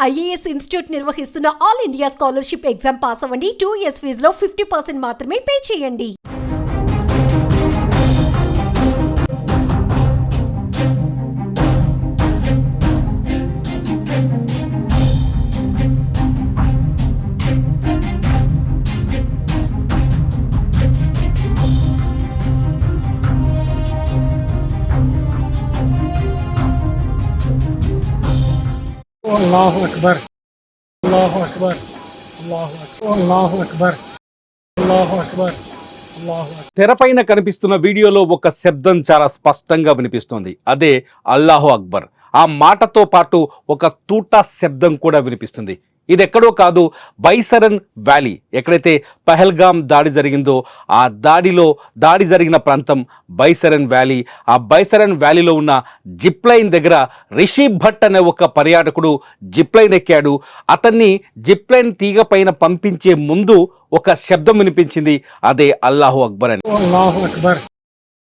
IAS institute నిర్వహిస్తున్న all India scholarship exam pass అవ్వండి. 2 years ఫీజులో 50% మాత్రమే పే చేయండి. అల్లాహు అక్బర్ అల్లాహు అక్బర్ అల్లాహు అక్బర్ అల్లాహు అక్బర్ అల్లాహు అక్బర్ అల్లాహు అక్బర్. తెరపైన కనిపిస్తున్న వీడియోలో ఒక శబ్దం చాలా స్పష్టంగా వినిపిస్తుంది. అదే అల్లాహు అక్బర్. ఆ మాటతో పాటు ఒక తూటా శబ్దం కూడా వినిపిస్తుంది. ఇది ఎక్కడో కాదు, బైసరన్ వ్యాలీ. ఎక్కడైతే పహల్గామ్ దాడి జరిగిందో ఆ దాడి జరిగిన ప్రాంతం బైసరన్ వ్యాలీ. ఆ బైసరన్ వ్యాలీలో ఉన్న జిప్లైన్ దగ్గర రిషి భట్ అనే ఒక పర్యాటకుడు జిప్లైన్ ఎక్కాడు. అతన్ని జిప్లైన్ తీగ పైన పంపించే ముందు ఒక శబ్దం వినిపించింది. అదే అల్లాహు అక్బర్ అని. అల్లాహు అక్బర్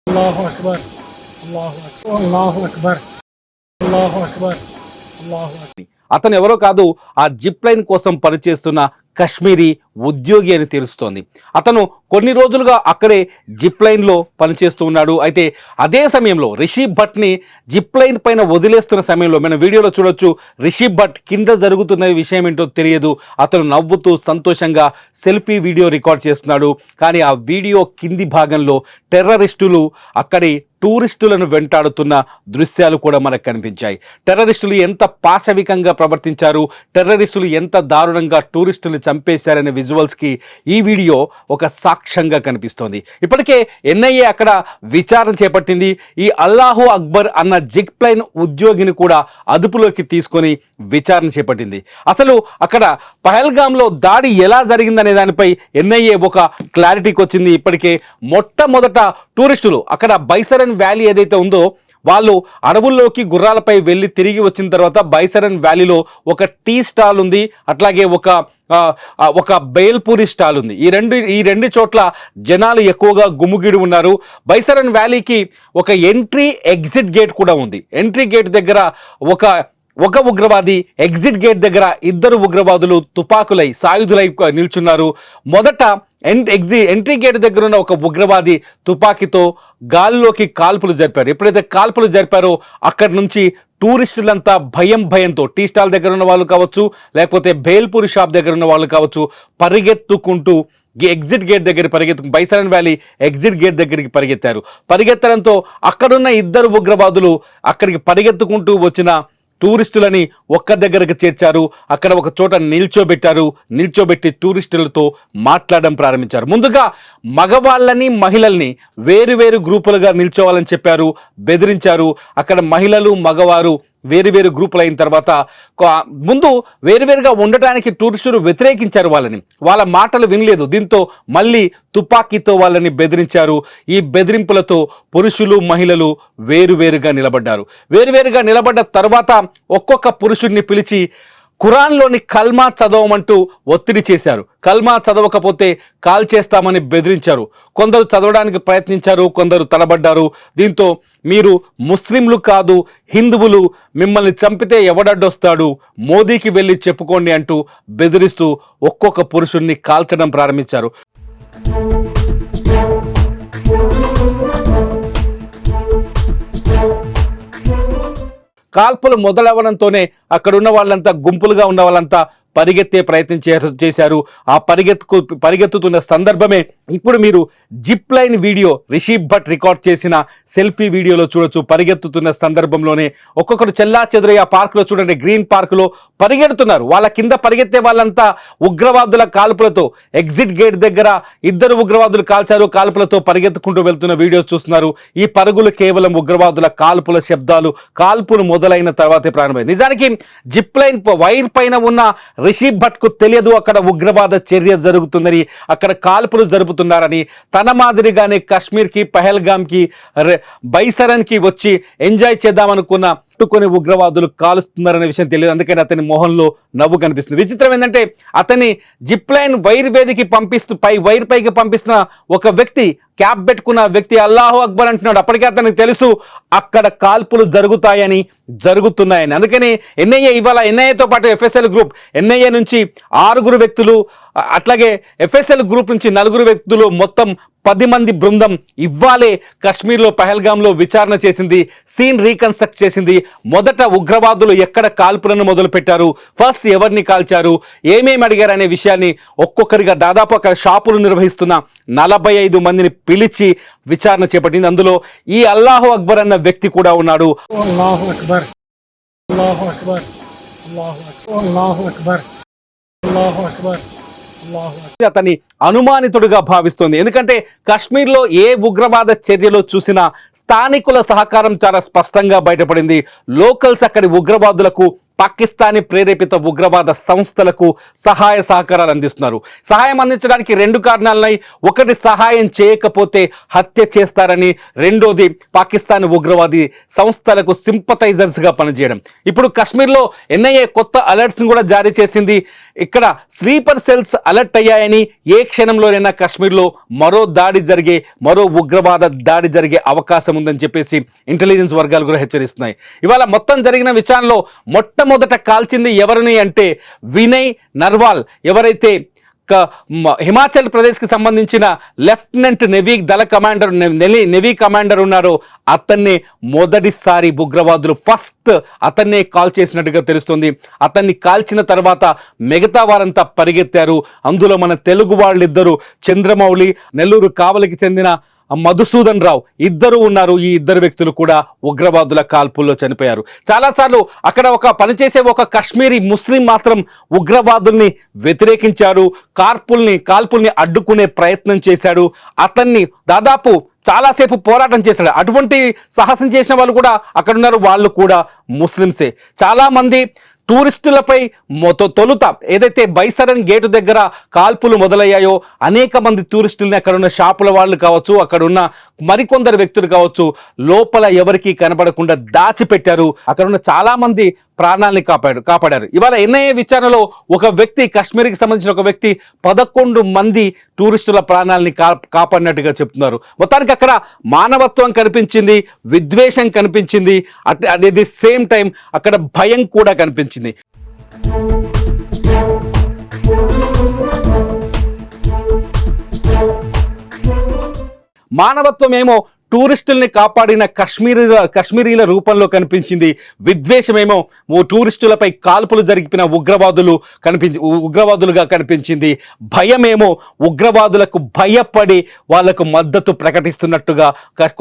అల్లాహు అక్బర్ అల్లాహు అక్బర్ అల్లాహు అక్బర్ అల్లాహు అక్బర్ అల్లాహు అక్బర్. అతను ఎవరో కాదు, ఆ జిప్ లైన్ కోసం పనిచేస్తున్న కశ్మీరీ ఉద్యోగి అని తెలుస్తోంది. అతను కొన్ని రోజులుగా అక్కడే జిప్ లైన్లో పనిచేస్తూ ఉన్నాడు. అయితే అదే సమయంలో రిషి భట్ని జిప్ లైన్ పైన వదిలేస్తున్న సమయంలో మనం వీడియోలో చూడొచ్చు, రిషి భట్ కింద జరుగుతున్న విషయం ఏంటో తెలియదు. అతను నవ్వుతూ సంతోషంగా సెల్ఫీ వీడియో రికార్డ్ చేస్తున్నాడు. కానీ ఆ వీడియో కింది భాగంలో టెర్రరిస్టులు అక్కడి టూరిస్టులను వెంటాడుతున్న దృశ్యాలు కూడా మనకు కనిపించాయి. టెర్రరిస్టులు ఎంత పాశవికంగా ప్రవర్తించారు, టెర్రరిస్టులు ఎంత దారుణంగా టూరిస్టులు చంపేశారనే విజువల్స్కి ఈ వీడియో ఒక సాక్ష్యంగా కనిపిస్తోంది. ఇప్పటికే ఎన్ఐఏ అక్కడ విచారణ చేపట్టింది. ఈ అల్లాహు అక్బర్ అన్న జిప్ లైన్ ఉద్యోగిని కూడా అదుపులోకి తీసుకొని విచారణ చేపట్టింది. అసలు అక్కడ పహల్గామ్లో దాడి ఎలా జరిగిందనే దానిపై ఎన్ఐఏ ఒక క్లారిటీకి వచ్చింది. ఇప్పటికే మొట్టమొదట టూరిస్టులు అక్కడ బైసరన్ వ్యాలీ ఏదైతే ఉందో వాళ్ళు అడవుల్లోకి గుర్రాలపై వెళ్ళి తిరిగి వచ్చిన తర్వాత బైసరన్ వ్యాలీలో ఒక టీ స్టాల్ ఉంది, అట్లాగే ఒక బేల్పూరి స్టాల్ ఉంది. ఈ రెండు చోట్ల జనాలు ఎక్కువగా గుమ్ముగిడి ఉన్నారు. బైసరన్ వ్యాలీకి ఒక ఎంట్రీ ఎగ్జిట్ గేట్ కూడా ఉంది. ఎంట్రీ గేట్ దగ్గర ఒక ఉగ్రవాది, ఎగ్జిట్ గేట్ దగ్గర 2 ఉగ్రవాదులు తుపాకులై సాయుధులై నిల్చున్నారు. మొదట ఎంట్రీ గేట్ దగ్గర ఉన్న ఒక ఉగ్రవాది తుపాకీతో గాలిలోకి కాల్పులు జరిపారు. ఎప్పుడైతే కాల్పులు జరిపారో అక్కడి నుంచి టూరిస్టులంతా భయంతో టీ స్టాల్ దగ్గర ఉన్న వాళ్ళు కావచ్చు, లేకపోతే బేల్పూరి షాప్ దగ్గర ఉన్న వాళ్ళు కావచ్చు, పరిగెత్తుకుంటూ ఎగ్జిట్ గేట్ దగ్గర బైసరన్ వ్యాలీ ఎగ్జిట్ గేట్ దగ్గరికి పరిగెత్తడంతో అక్కడున్న 2 ఉగ్రవాదులు అక్కడికి పరిగెత్తుకుంటూ వచ్చిన టూరిస్టులని ఒక్క దగ్గరకు చేర్చారు. అక్కడ ఒక చోట నిల్చోబెట్టి టూరిస్టులతో మాట్లాడడం ప్రారంభించారు. ముందుగా మగవాళ్ళని మహిళల్ని వేరు గ్రూపులుగా నిల్చోవాలని చెప్పారు, బెదిరించారు. అక్కడ మహిళలు మగవారు వేరు గ్రూపులు అయిన తర్వాత ముందు వేరుగా ఉండటానికి టూరిస్టులు వ్యతిరేకించారు. వాళ్ళ మాటలు వినలేదు. దీంతో మళ్ళీ తుపాకీతో వాళ్ళని బెదిరించారు. ఈ బెదిరింపులతో పురుషులు మహిళలు వేరుగా నిలబడ్డ తర్వాత ఒక్కొక్క పురుషుడిని పిలిచి ఖురాన్లోని కల్మా చదవమంటూ ఒత్తిడి చేశారు. కల్మా చదవకపోతే కాల్ చేస్తామని బెదిరించారు. కొందరు చదవడానికి ప్రయత్నించారు, కొందరు తడబడ్డారు. దీంతో మీరు ముస్లింలు కాదు హిందువులు, మిమ్మల్ని చంపితే ఎవడడ్డొస్తాడు, మోదీకి వెళ్ళి చెప్పుకోండి అంటూ బెదిరిస్తూ ఒక్కొక్క పురుషుణ్ణి కాల్చడం ప్రారంభించారు. కాల్పులు మొదలవ్వడంతోనే అక్కడున్న వాళ్ళంతా గుంపులుగా ఉన్న వాళ్ళంతా పరిగెత్తే ప్రయత్నం చేశారు. ఆ పరిగెత్తుతున్న సందర్భమే ఇప్పుడు మీరు zip line video Rishi Bhatt record చేసిన సెల్ఫీ వీడియోలో చూడొచ్చు. పరిగెత్తుతున్న సందర్భంలోనే ఒక్కొక్కరు చెల్లా చెదురయ్య పార్కులో చూడండి, గ్రీన్ పార్కులో పరిగెడుతున్నారు. వాళ్ళ కింద పరిగెత్తే వాళ్ళంతా ఉగ్రవాదుల కాల్పులతో ఎగ్జిట్ గేట్ దగ్గర 2 ఉగ్రవాదులు కాల్పులతో పరిగెత్తుకుంటూ వెళ్తున్న వీడియోస్ చూస్తున్నారు. ఈ పరుగులు కేవలం ఉగ్రవాదుల కాల్పుల శబ్దాలు. కాల్పులు మొదలైన తర్వాతే ప్రారంభమైంది. నిజానికి జిప్ లైన్ వైర్ పైన ఉన్న రిషి భట్కు తెలియదు అక్కడ ఉగ్రవాద చర్య జరుగుతుందని, అక్కడ కాల్పులు జరుపుతున్నారని. తన మాదిరిగానే కాశ్మీర్కి, పహల్గామ్కి, బైసరన్కి వచ్చి ఎంజాయ్ చేద్దామనుకున్న పట్టుకొని ఉగ్రవాదులు కాలుస్తున్నారనే విషయం తెలియదు. అందుకని అతని మొహంలో నవ్వు కనిపిస్తుంది. విచిత్రం ఏంటంటే అతని జిప్ లైన్ వైర్ వేదికి వైర్ పైకి పంపిస్తున్న ఒక వ్యక్తి, క్యాప్ పెట్టుకున్న వ్యక్తి అల్లాహు అక్బర్ అంటున్నాడు. అప్పటికే అతనికి తెలుసు అక్కడ కాల్పులు జరుగుతాయని, జరుగుతున్నాయని. అందుకని ఎన్ఐఏతో పాటు ఎఫ్ఎస్ఎల్ గ్రూప్, ఎన్ఐఏ నుంచి 6 వ్యక్తులు, అట్లాగే ఎఫ్ఎస్ఎల్ గ్రూప్ నుంచి 4 వ్యక్తులు, మొత్తం 10 మంది బృందం ఇవ్వాలే కశ్మీర్లో పహల్గామ్లో విచారణ చేసింది, సీన్ రీకన్స్ట్రక్ట్ చేసింది. మొదట ఉగ్రవాదులు ఎక్కడ కాల్పులను మొదలుపెట్టారు, ఫస్ట్ ఎవరిని కాల్చారు, ఏమేమి అడిగారు అనే విషయాన్ని ఒక్కొక్కరిగా దాదాపు అక్కడ షాపులు నిర్వహిస్తున్న 45 మందిని పిలిచి విచారణ చేపట్టింది. అందులో ఈ అల్లాహు అక్బర్ అన్న వ్యక్తి కూడా ఉన్నాడు. అల్లాహు అక్బర్, అల్లాహు అక్బర్, అల్లాహు అక్బర్, అల్లాహు అక్బర్, అల్లాహు అక్బర్. అతన్ని అనుమానితుడిగా భావిస్తోంది. ఎందుకంటే కాశ్మీర్లో ఏ ఉగ్రవాద చర్యలో చూసినా స్థానికుల సహకారం చాలా స్పష్టంగా బయటపడింది. లోకల్స్ అక్కడి ఉగ్రవాదులకు, పాకిస్తానీ ప్రేరేపిత ఉగ్రవాద సంస్థలకు సహాయ సహకారాలు అందిస్తున్నారు. సహాయం అందించడానికి 2 కారణాలున్నాయి. ఒకటి, సహాయం చేయకపోతే హత్య చేస్తారని, రెండోది పాకిస్తాన్ ఉగ్రవాది సంస్థలకు సింపథైజర్స్గా పనిచేయడం. ఇప్పుడు కాశ్మీర్లో ఎన్ఐఏ కొత్త అలర్ట్స్ని కూడా జారీ చేసింది. ఇక్కడ స్లీపర్ సెల్స్ అలర్ట్ అయ్యాయని, ఏ క్షణంలోనైనా కాశ్మీర్లో మరో ఉగ్రవాద దాడి జరిగే అవకాశం ఉందని చెప్పేసి ఇంటెలిజెన్స్ వర్గాలు కూడా హెచ్చరిస్తున్నాయి. ఇవాళ మొత్తం జరిగిన విచారణలో మొట్టమొదట కాల్చింది ఎవరిని అంటే వినయ్ నర్వాల్, ఎవరైతే హిమాచల్ ప్రదేశ్కి సంబంధించిన లెఫ్టినెంట్ నెవీ కమాండర్ ఉన్నారో అతన్నే మొదటిసారి ఉగ్రవాదులు ఫస్ట్ అతన్నే కాల్ చేసినట్టుగా తెలుస్తుంది. అతన్ని కాల్చిన తర్వాత మిగతా వారంతా పరిగెత్తారు. అందులో మన తెలుగు వాళ్ళిద్దరూ, చంద్రమౌళి, నెల్లూరు కావలికి చెందిన మధుసూదన్ రావు ఇద్దరు ఉన్నారు. ఈ 2 వ్యక్తులు కూడా ఉగ్రవాదుల కాల్పుల్లో చనిపోయారు. చాలాసార్లు అక్కడ పనిచేసే ఒక కాశ్మీరీ ముస్లిం మాత్రం ఉగ్రవాదుల్ని వ్యతిరేకించారు, కాల్పుల్ని అడ్డుకునే ప్రయత్నం చేశాడు. అతన్ని దాదాపు చాలాసేపు పోరాటం చేశాడు. అటువంటి సాహసం చేసిన వాళ్ళు కూడా అక్కడ ఉన్నారు. వాళ్ళు కూడా ముస్లింసే. చాలామంది టూరిస్టులపై తొలుత ఏదైతే బైసరన్ గేటు దగ్గర కాల్పులు మొదలయ్యాయో అనేక మంది టూరిస్టుల్ని, అక్కడ ఉన్న షాపుల వాళ్ళు కావచ్చు, అక్కడ ఉన్న మరికొందరు వ్యక్తులు కావచ్చు, లోపల ఎవరికీ కనబడకుండా దాచిపెట్టారు. అక్కడ ఉన్న చాలా మంది ప్రాణాలని కాపాడారు. ఇవాళ ఎన్ఐఏ విచారణలో ఒక వ్యక్తి, కాశ్మీర్కి సంబంధించిన ఒక వ్యక్తి 11 మంది టూరిస్టుల ప్రాణాలని కాపాడినట్టుగా చెప్తున్నారు. మొత్తానికి అక్కడ మానవత్వం కనిపించింది, విద్వేషం కనిపించింది, అట్ ది సేమ్ టైం అక్కడ భయం కూడా కనిపించింది. మానవత్వం ఏమో టూరిస్టుల్ని కాపాడిన కశ్మీరీల రూపంలో కనిపించింది. విద్వేషమేమో టూరిస్టులపై కాల్పులు జరిపిన ఉగ్రవాదులుగా కనిపించింది. భయమేమో ఉగ్రవాదులకు భయపడి వాళ్లకు మద్దతు ప్రకటిస్తున్నట్టుగా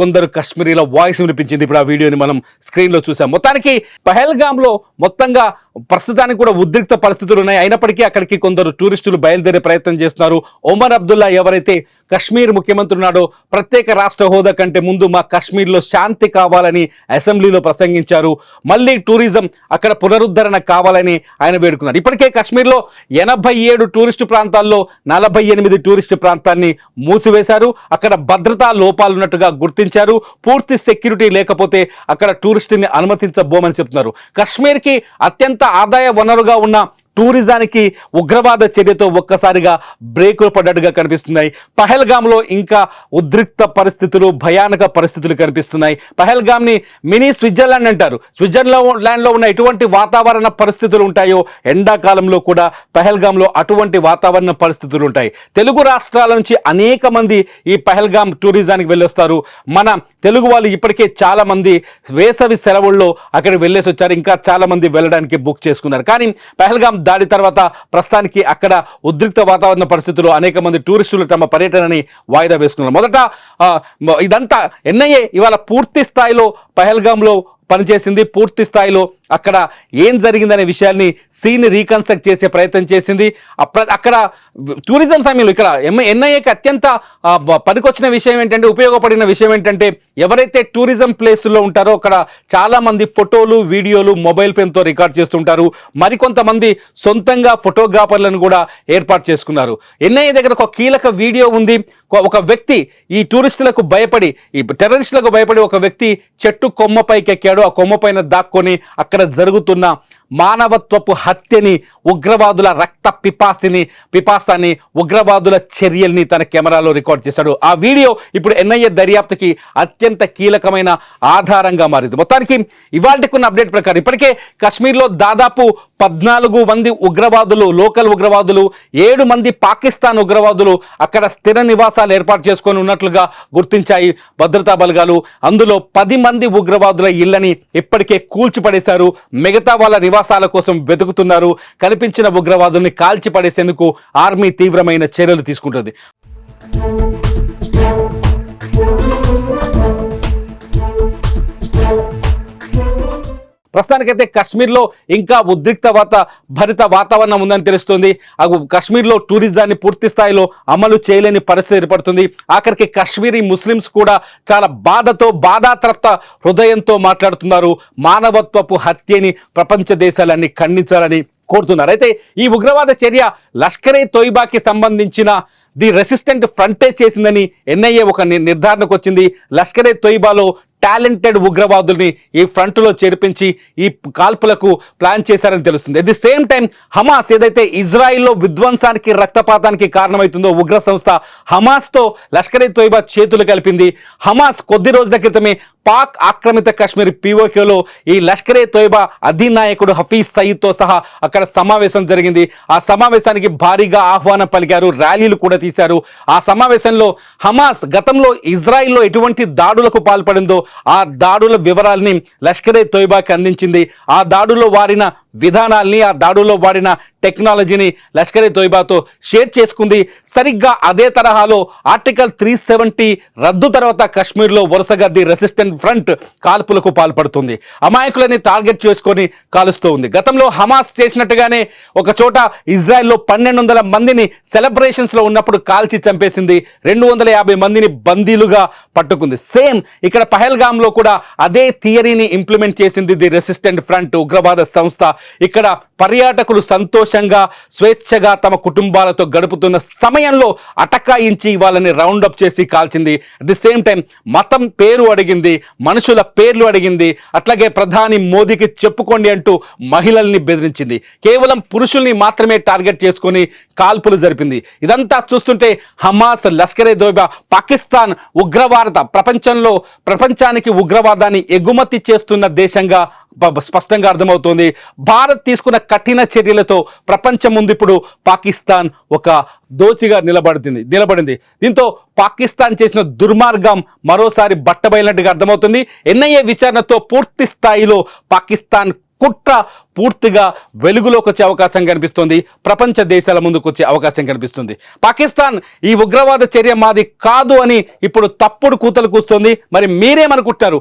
కొందరు కశ్మీరీల వాయిస్ వినిపించింది. ఇప్పుడు ఆ వీడియోని మనం స్క్రీన్లో చూసాం. మొత్తానికి పహల్గామ్లో మొత్తంగా ప్రస్తుతానికి కూడా ఉద్రిక్త పరిస్థితులు ఉన్నాయి. అయినప్పటికీ అక్కడికి కొందరు టూరిస్టులు బయలుదేరే ప్రయత్నం చేస్తున్నారు. ఒమర్ అబ్దుల్లా ఎవరైతే కశ్మీర్ ముఖ్యమంత్రి ఉన్నాడో ప్రత్యేక రాష్ట్ర హోదా కంటే ముందు మా కాశ్మీర్లో శాంతి కావాలని అసెంబ్లీలో ప్రసంగించారు. మళ్ళీ టూరిజం అక్కడ పునరుద్ధరణ కావాలని ఆయన వేడుకున్నారు. ఇప్పటికే కాశ్మీర్లో 87 టూరిస్టు ప్రాంతాల్లో 48 టూరిస్టు ప్రాంతాన్ని మూసివేశారు. అక్కడ భద్రతా లోపాలున్నట్టుగా గుర్తించారు. పూర్తి సెక్యూరిటీ లేకపోతే అక్కడ టూరిస్టుని అనుమతించబోమని చెప్తున్నారు. కాశ్మీర్కి అత్యంత ఆదాయ వనరుగా ఉన్న టూరిజానికి ఉగ్రవాద చర్యతో ఒక్కసారిగా బ్రేకులు పడ్డట్టుగా కనిపిస్తున్నాయి. పహల్గామ్లో ఇంకా ఉద్రిక్త పరిస్థితులు, భయానక పరిస్థితులు కనిపిస్తున్నాయి. పహల్గామ్ని మినీ స్విట్జర్లాండ్ అంటారు. స్విట్జర్లాండ్లో ఉన్న ఎటువంటి వాతావరణ పరిస్థితులు ఉంటాయో ఎండాకాలంలో కూడా పహల్గామ్లో అటువంటి వాతావరణ పరిస్థితులు ఉంటాయి. తెలుగు రాష్ట్రాల నుంచి అనేక మంది ఈ పహల్గామ్ టూరిజానికి వెళ్ళొస్తారు. మన తెలుగు వాళ్ళు ఇప్పటికే చాలా మంది వేసవి సెలవుల్లో అక్కడికి వెళ్ళేసి వచ్చారు. ఇంకా చాలా మంది వెళ్ళడానికి బుక్ చేసుకున్నారు. కానీ పహల్గామ్ దాడి తర్వాత ప్రస్తుతానికి అక్కడ ఉద్రిక్త వాతావరణ పరిస్థితుల్లో అనేక మంది టూరిస్టులు తమ పర్యటనని వాయిదా వేసుకున్నారు. మొదట ఇదంతా ఎన్ఐఏ ఇవాళ పూర్తి స్థాయిలో పహల్గామ్లో పనిచేసింది. పూర్తి స్థాయిలో అక్కడ ఏం జరిగిందనే విషయాన్ని సీన్ రీకన్స్ట్రక్ట్ చేసే ప్రయత్నం చేసింది. అక్కడ టూరిజం సమయంలో ఇక్కడ ఎన్ఐఏకి అత్యంత పనికొచ్చిన విషయం ఏంటంటే, ఉపయోగపడిన విషయం ఏంటంటే, ఎవరైతే టూరిజం ప్లేస్లో ఉంటారో అక్కడ చాలామంది ఫోటోలు, వీడియోలు మొబైల్ ఫోన్తో రికార్డ్ చేస్తుంటారు. మరికొంతమంది సొంతంగా ఫోటోగ్రాఫర్లను కూడా ఏర్పాటు చేసుకున్నారు. ఎన్ఐఏ దగ్గర ఒక కీలక వీడియో ఉంది. ఒక వ్యక్తి ఈ టూరిస్టులకు భయపడి, ఈ టెర్రరిస్టులకు భయపడి ఒక వ్యక్తి చెట్టు కొమ్మపైకి ఎక్కాడు. దాక్కుంటాడు, ఆ కొమ్మ పైన దాక్కొని అక్కడ జరుగుతున్న మానవత్వపు హత్యని, ఉగ్రవాదుల రక్త పిపాసాన్ని, ఉగ్రవాదుల చర్యల్ని తన కెమెరాలో రికార్డ్ చేశాడు. ఆ వీడియో ఇప్పుడు ఎన్ఐఏ దర్యాప్తుకి అత్యంత కీలకమైన ఆధారంగా మారింది. మొత్తానికి ఇవాళకున్న అప్డేట్ ప్రకారం ఇప్పటికే కాశ్మీర్లో దాదాపు 14 మంది ఉగ్రవాదులు, లోకల్ ఉగ్రవాదులు, 7 మంది పాకిస్తాన్ ఉగ్రవాదులు అక్కడ స్థిర నివాసాలు ఏర్పాటు చేసుకొని ఉన్నట్లుగా గుర్తించాయి భద్రతా బలగాలు. అందులో 10 మంది ఉగ్రవాదుల ఇళ్లని ఇప్పటికే కూల్చిపడేశారు. మిగతా వాళ్ళ నివాసాల కోసం వెతుకుతున్నారు. కనిపించిన ఉగ్రవాదుల్ని కాల్చి పడేసేందుకు ఆర్మీ తీవ్రమైన చర్యలు తీసుకుంటుంది. ప్రస్తుతానికైతే కాశ్మీర్లో ఇంకా భరిత వాతావరణం ఉందని తెలుస్తుంది. కాశ్మీర్లో టూరిజాన్ని పూర్తి స్థాయిలో అమలు చేయలేని పరిస్థితి ఏర్పడుతుంది. ఆఖరికి కాశ్మీరీ ముస్లిమ్స్ కూడా చాలా బాధాతప్త హృదయంతో మాట్లాడుతున్నారు. మానవత్వపు హత్యని ప్రపంచ దేశాలన్నీ ఖండించాలని కోరుతున్నారు. అయితే ఈ ఉగ్రవాద చర్య లష్కరే తోయిబాకి సంబంధించిన ది రెసిస్టెంట్ ఫ్రంటే చేసిందని ఎన్ఐఏ ఒక నిర్ధారణకు వచ్చింది. లష్కరే తోయిబాలో టాలెంటెడ్ ఉగ్రవాదుల్ని ఈ ఫ్రంట్లో చేర్పించి ఈ కాల్పులకు ప్లాన్ చేశారని తెలుస్తుంది. At the same time Hamas ఏదైతే ఇజ్రాయిల్లో విధ్వంసానికి, రక్తపాతానికి కారణమవుతుందో ఉగ్ర సంస్థ, హమాస్తో లష్కరే తోయిబా చేతులు కలిపింది. హమాస్ కొద్ది రోజుల క్రితమే పాక్ ఆక్రమిత కాశ్మీర్ పీఓకేలో ఈ లష్కరే తోయిబా అధినాయకుడు హఫీజ్ సయీద్తో సహా అక్కడ సమావేశం జరిగింది. ఆ సమావేశానికి భారీగా ఆహ్వానం పలికారు, ర్యాలీలు కూడా తీశారు. ఆ సమావేశంలో హమాస్ గతంలో ఇజ్రాయిల్లో ఎటువంటి దాడులకు పాల్పడిందో ఆ దాడుల వివరాల్ని లష్కరే తోయిబాకి అందించింది. ఆ దాడుల్లో వాడిన విధానాల్ని, ఆ దాడుల్లో వాడిన టెక్నాలజీని లష్కరే తోయిబాతో షేర్ చేసుకుంది. సరిగ్గా అదే తరహాలో ఆర్టికల్ 370 రద్దు తర్వాత కాశ్మీర్లో వరుసగా ది రెసిస్టెంట్ ఫ్రంట్ కాల్పులకు పాల్పడుతుంది. అమాయకులని టార్గెట్ చేసుకొని కాలుస్తూ ఉంది. గతంలో హమాస్ చేసినట్టుగానే ఒక చోట ఇజ్రాయెల్లో 1200 మందిని సెలబ్రేషన్స్లో ఉన్నప్పుడు కాల్చి చంపేసింది. 250 మందిని బందీలుగా పట్టుకుంది. సేమ్ ఇక్కడ పహల్గామ్లో కూడా అదే థియరీని ఇంప్లిమెంట్ చేసింది ది రెసిస్టెంట్ ఫ్రంట్ ఉగ్రవాద సంస్థ. ఇక్కడ పర్యాటకులు సంతోషంగా స్వేచ్ఛగా తమ కుటుంబాలతో గడుపుతున్న సమయంలో అటకాయించి వాళ్ళని రౌండప్ చేసి కాల్చింది. అట్ ది సేమ్ టైం మతం పేరు అడిగింది, మనుషుల పేర్లు అడిగింది, అట్లాగే ప్రధాని మోదీకి చెప్పుకోండి అంటూ మహిళల్ని బెదిరించింది. కేవలం పురుషుల్ని మాత్రమే టార్గెట్ చేసుకొని కాల్పులు జరిపింది. ఇదంతా చూస్తుంటే హమాస్, లష్కరే తోయిబా, పాకిస్తాన్ ప్రపంచానికి ఉగ్రవాదాన్ని ఎగుమతి చేస్తున్న దేశంగా స్పష్టంగా అర్థమవుతోంది. భారత్ తీసుకున్న కఠిన చర్యలతో ప్రపంచం ముందు ఇప్పుడు పాకిస్తాన్ ఒక దోషిగా నిలబడింది. దీంతో పాకిస్తాన్ చేసిన దుర్మార్గం మరోసారి బట్టబయలినట్టుగా అర్థమవుతుంది. ఎన్ఐఏ విచారణతో పూర్తి స్థాయిలో పాకిస్తాన్ కుట్ర పూర్తిగా వెలుగులోకి వచ్చే అవకాశం కనిపిస్తుంది. ప్రపంచ దేశాల ముందుకు వచ్చే అవకాశం కనిపిస్తుంది. పాకిస్తాన్ ఈ ఉగ్రవాద చర్య మాది కాదు అని ఇప్పుడు తప్పుడు కూతలు కూస్తుంది. మరి మీరేమనుకుంటున్నారు?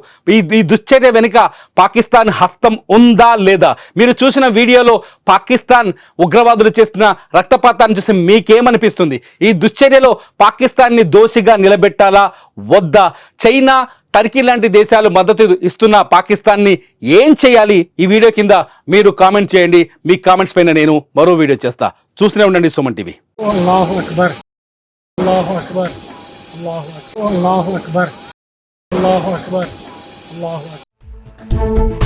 ఈ దుశ్చర్య వెనుక పాకిస్తాన్ హస్తం ఉందా లేదా? మీరు చూసిన వీడియోలో పాకిస్తాన్ ఉగ్రవాదులు చేస్తున్న రక్తపాతాన్ని చూసి మీకేమనిపిస్తుంది? ఈ దుశ్చర్యలో పాకిస్తాన్ని దోషిగా నిలబెట్టాలా వద్దా? చైనా, టర్కీ లాంటి దేశాలు మద్దతు ఇస్తున్న పాకిస్తాన్ని ఏం చేయాలి? ఈ వీడియో కింద మీరు కామెంట్ చేయండి. మీ కామెంట్స్ పైన నేను మరో వీడియో చేస్తా. చూస్తూనే ఉండండి సుమన్ టీవీ. అల్లాహు అక్బర్, అల్లాహు అక్బర్, అల్లాహు అక్బర్, అల్లాహు అక్బర్, అల్లాహు అక్బర్, అల్లాహు అక్బర్.